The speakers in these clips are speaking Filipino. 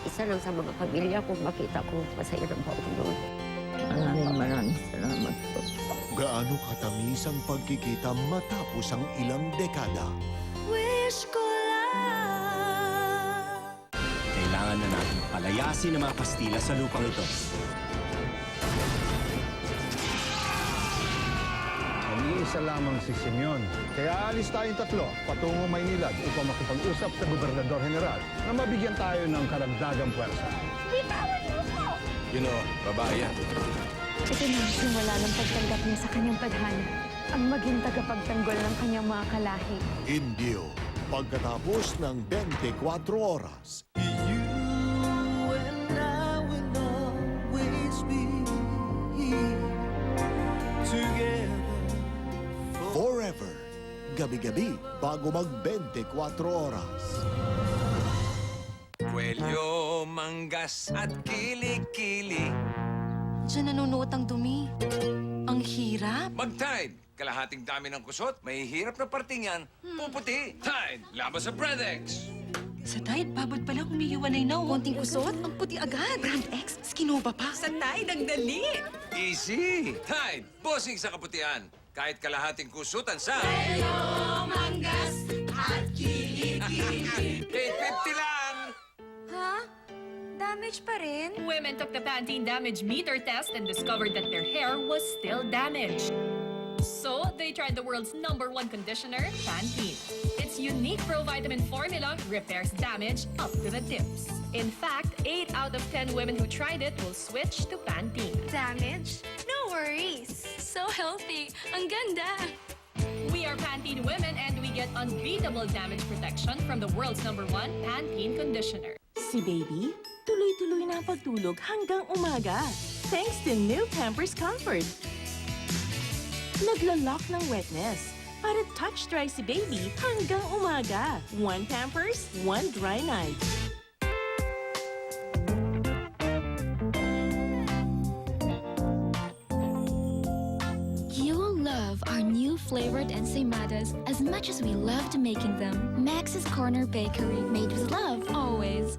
isa lang sa mga pamilya ko, makita ko masaya ng Panginoon. Maraming salamat po. Gaano katamis ang pagkikita matapos ang ilang dekada. Wish ko lang. Kailangan na natin palayasin ang mga Kastila sa lupang ito. Isa lamang si Simeon. Kaya alis tayong tatlo patungo Maynilad upang makipag-usap sa Gobernador General na mabigyan tayo ng karagdagang puwersa. Babae yan. Ito na ang simula ng pagtanggap niya sa kanyang tadhana. Ang maging tagapagtanggol ng kanyang mga kalahi. Indio, pagkatapos ng 24 oras. Forever. Gabi-gabi bago mag-24 oras. Kwelyo, manggas at kili-kili. Diyan nanunuot ang dumi. Ang hirap. Mag-Tide! Kalahating dami ng kusot, may hirap na parting yan, puputi. Tide! Laban sa Bredex! Sa Tide, babad pa lang umiiwanay na. Konting kusot, ang puti agad. Brand X, Skinova pa. Sa Tide, ang dali. Easy! Tide! Bossing sa kaputian. Kahit kalahating kusutan sa... Manggas at kilikili. 850 lang! Ha? Damage pa rin? Women took the Pantene damage meter test and discovered that their hair was still damaged. So, they tried the world's #1 conditioner, Pantene. Its unique pro-vitamin formula repairs damage up to the tips. In fact, 8 out of 10 women who tried it will switch to Pantene. Damage? No worries. So healthy. Ang ganda. We are Pantene women and we get unbeatable damage protection from the world's #1 Pantene conditioner. Si Baby, tuloy-tuloy na ang pagtulog hanggang umaga. Thanks to new Pampers Comfort. Naglalak ng wetness para touch dry si Baby hanggang umaga. 1 Pampers, 1 dry night. You'll love our new flavored ensaimadas as much as we loved making them. Max's Corner Bakery, made with love always.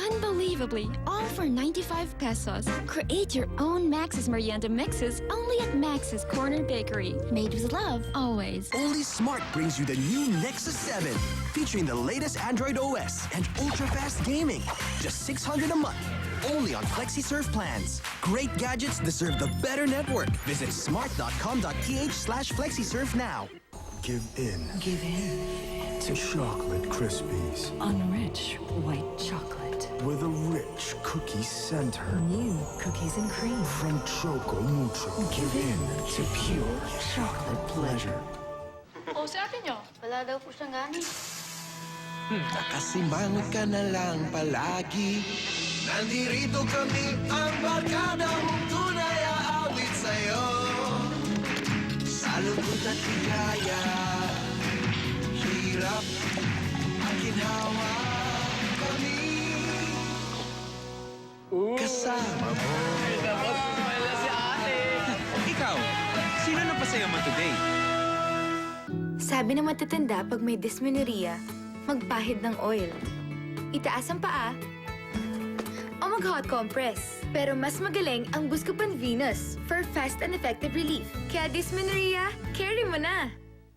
Unbelievably, all for 95 pesos. Create your own Max's Merienda mixes only at Max's Corner Bakery, made with love always. Only Smart brings you the new Nexus 7, featuring the latest Android OS and ultra-fast gaming. Just 600 a month, only on FlexiSurf plans. Great gadgets deserve the better network. Visit smart.com.ph/FlexiSurf now. Give in Give in to Chocolate Krispies on rich white chocolate. with a rich cookie center. New cookies and cream. From Choco Mucho. Give in to pure chocolate pleasure. O, sa atin nyo? Wala daw po siyang gani. Nakasimang ka na lang palagi. Nandirito kami ang barkadang tunay aawit sa'yo. Sa lungkot at ligaya, hirap ang ginawa kami. Kasama mo. Ikaw, sino napasaya mo today? Sabi ng matatanda pag may dysmenorrhea, magpahid ng oil. Itaas ang paa o mag-hot compress. Pero mas magaling ang Buscopan Venus for fast and effective relief. Kaya dysmenorrhea, carry mo na!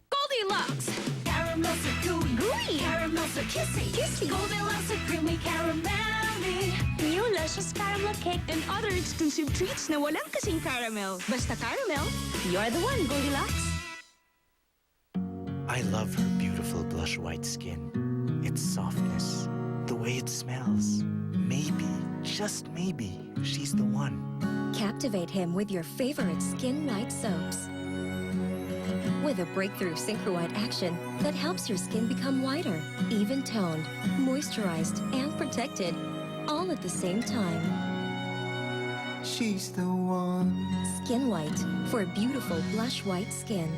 Goldilocks! Caramel so gooey! Caramel so kissy! Goldilocks so creamy caramelly! New luscious caramel cake and other exclusive treats na walang kasing caramel. Basta caramel, you're the one, Goldilocks. I love her beautiful blush white skin. Its softness, the way it smells. Maybe, just maybe, she's the one. Captivate him with your favorite skin white soaps. With a breakthrough Synchro White action that helps your skin become whiter, even-toned, moisturized, and protected, all at the same time. She's the one. Skin White, for beautiful blush white skin.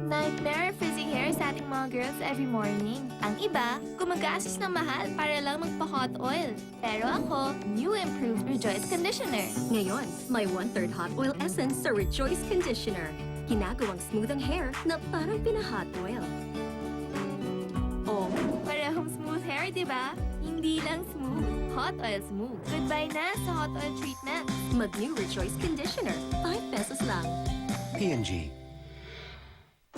Nightmare fizzing hair sa ating mga girls every morning. Ang iba, gumagastos ng mahal para lang magpa-hot oil. Pero ako, new improved Rejoice Conditioner. Ngayon, may 1/3 hot oil essence sa Rejoice Conditioner. Ginagawang smooth ang hair na parang pina-hot oil. Oh, parehong smooth hair, di ba? Hindi lang smooth, hot oil smooth. Goodbye na sa hot oil treatment. Mag-new Rejoice Conditioner. 5 pesos lang. P&G.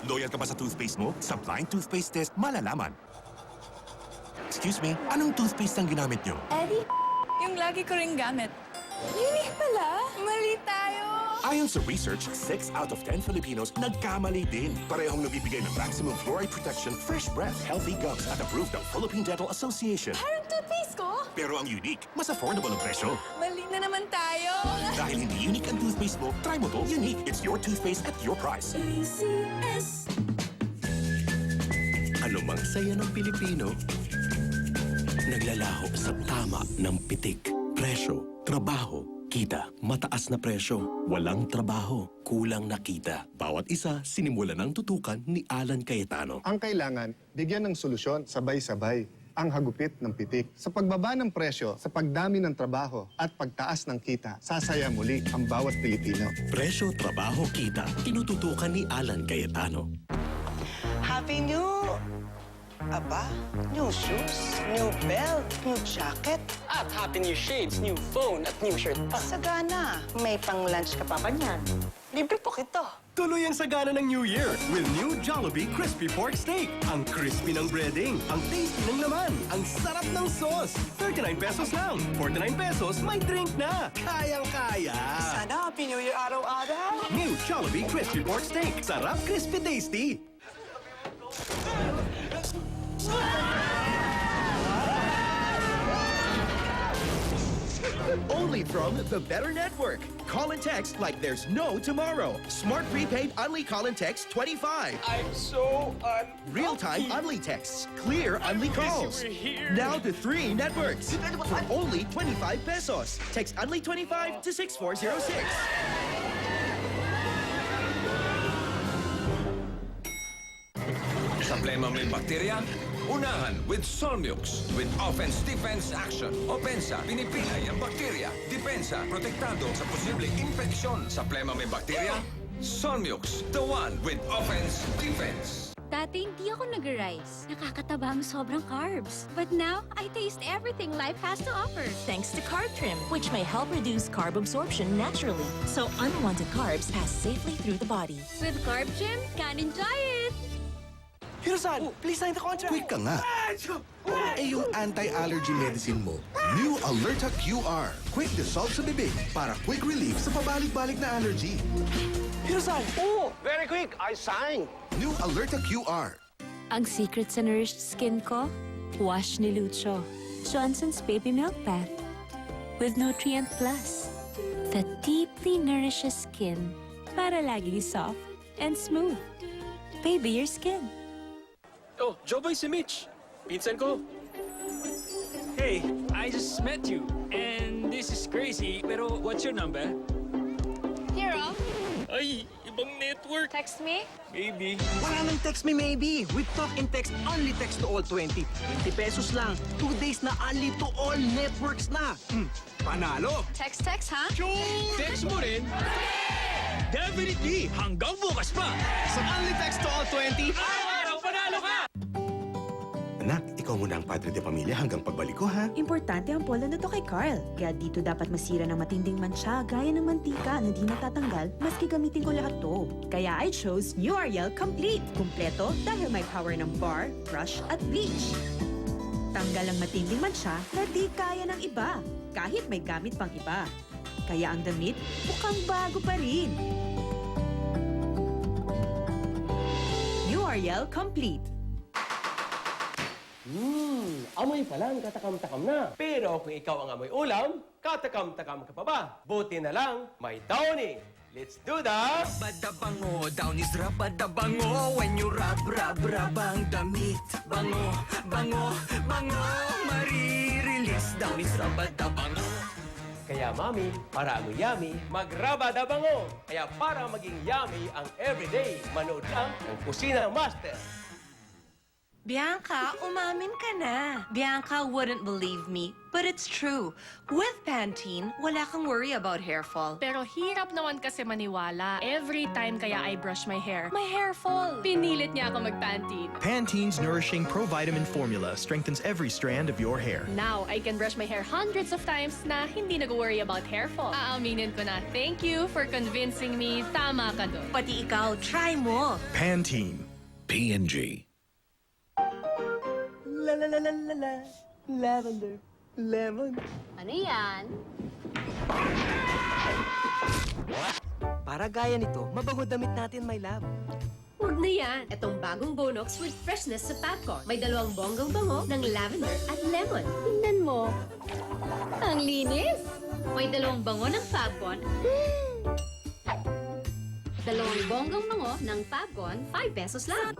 Loyal ka ba sa toothpaste mo? Sa blind toothpaste test, malalaman. Excuse me, anong toothpaste ang ginamit nyo? Eddie, Yung lagi ko ring gamit. Unique pala. Mali tayo. Ayon sa research, 6 out of 10 Filipinos nagkamali din. Parehong nabibigay ng maximum fluoride protection, fresh breath, healthy gums at approved ng Philippine Dental Association. Parang toothpaste ko. Pero ang unique, mas affordable ang presyo. Mali na naman tayo. Dahil hindi unique ang toothpaste mo, try mo to. Unique. It's your toothpaste at your price. ACS. Ano mang saya ng Pilipino, naglalaho sa tama ng pitik. Presyo, trabaho, kita. Mataas na presyo, walang trabaho, kulang na kita. Bawat isa, sinimulan ng tutukan ni Alan Cayetano. Ang kailangan, bigyan ng solusyon sabay-sabay ang hagupit ng pitik. Sa pagbaba ng presyo, sa pagdami ng trabaho at pagtaas ng kita, sasaya muli ang bawat Pilipino. Presyo, trabaho, kita. Tinututukan ni Alan Cayetano. Happy New... Aba, new shoes, new belt, new jacket. At happy new shades, new phone at new shirt pa. Sagana, may pang-lunch ka pa ba niyan? Libre po kita. Tuloy ang sagana ng New Year with new Jollibee Crispy Pork Steak. Ang crispy ng breading, ang tasty ng laman, ang sarap ng sauce. 39 pesos lang. 49 pesos, may drink na. Kayang-kaya. Sana Happy New Year araw-araw. New Jollibee Crispy Pork Steak. Sarap, crispy, tasty. Only from the Better Network. Call and text like there's no tomorrow. Smart prepaid Unli Call and Text 25. I'm so Real-time Unli texts. Clear Unli calls. Now to 3 networks. For only 25 pesos. Text Unli 25 to 6406. Sa plema may bakterya, unahan with Solmux. With offense-defense action. Opensa, pinipilay ang bakterya. Depensa, protektado sa posibleng infeksyon. Sa plema may bakterya, Solmux, the one with offense-defense. Dati hindi ako nag-rice. Nakakataba ang sobrang carbs. But now, I taste everything life has to offer. Thanks to Carb Trim, which may help reduce carb absorption naturally, so unwanted carbs pass safely through the body. With Carb Gym, can enjoy it! Hirosan, please sign the contract. Quick ka nga. Eh yung anti-allergy medicine mo, New Alerta QR. Quick dissolve sa bibig para quick relief sa pabalik-balik na allergy. Hirosan, very quick. I sign. New Alerta QR. Ang secret sa nourished skin ko, wash ni Lucho. Johnson's Baby Milk Bath. With Nutrient Plus. That deeply nourishes skin para laging soft and smooth. Baby your skin. Oh, Joboy si Mitch. Pinsan ko. Hey, I just met you. And this is crazy, pero what's your number? Hero, Ay, ibang network. text me. Maybe. Wala nang text me maybe. With Talk and Text, only text to all 20. 20 pesos lang. 2 days na only to all networks na. Panalo! Text, ha? Text mo rin? Definitely! Hanggang bukas pa! Sa only text to all 20, Araw-araw panalo ka! Anak, ikaw muna ang padre de pamilya hanggang pagbalik ko, ha? Importante ang polo na to kay Carl. Kaya dito dapat masira ng matinding mancha gaya ng mantika na di natatanggal maski gamitin ko lahat to. Kaya I chose New Ariel Complete. Kumpleto dahil may power ng bar, brush at bleach. Tanggal ang matinding mancha na di kaya ng iba kahit may gamit pang iba. Kaya ang damit mukhang bago pa rin. New Ariel Complete. Amoy pa lang, katakam-takam na. Pero kung ikaw ang amoy ulam, katakam-takam ka pa ba? Buti na lang, may Downy. Let's do the... Badabango, down is rabadabango. When you rub ang damit. Bango, bango, bango. Marirelease, down is rabadabango. Kaya mami, para amoy yummy, magrabadabango. Kaya para maging yummy ang everyday, manood lang ang Kusina Master. Bianca, umamin ka na. Bianca wouldn't believe me, but it's true. With Pantene, wala kang worry about hair fall. Pero hirap naman kasi maniwala. Every time kaya I brush my hair fall. Pinilit niya ako mag-Pantene. Pantene's nourishing provitamin formula strengthens every strand of your hair. Now, I can brush my hair hundreds of times na hindi nag-worry about hair fall. Aaminin ko na, thank you for convincing me. Tama ka doon. Pati ikaw, try mo. Pantene. P&G. La la la la la la. Lavender. Lemon. Ano yan? Para gaya nito, mabango damit natin, my love. Huwag na yan. Itong bagong Bonox with freshness sa Papcon. May dalawang bonggang bango ng lavender at lemon. Tingnan mo. Ang linis! May dalawang bango ng Papcon. Dalawang bonggang bango ng Papcon, 5 pesos lang.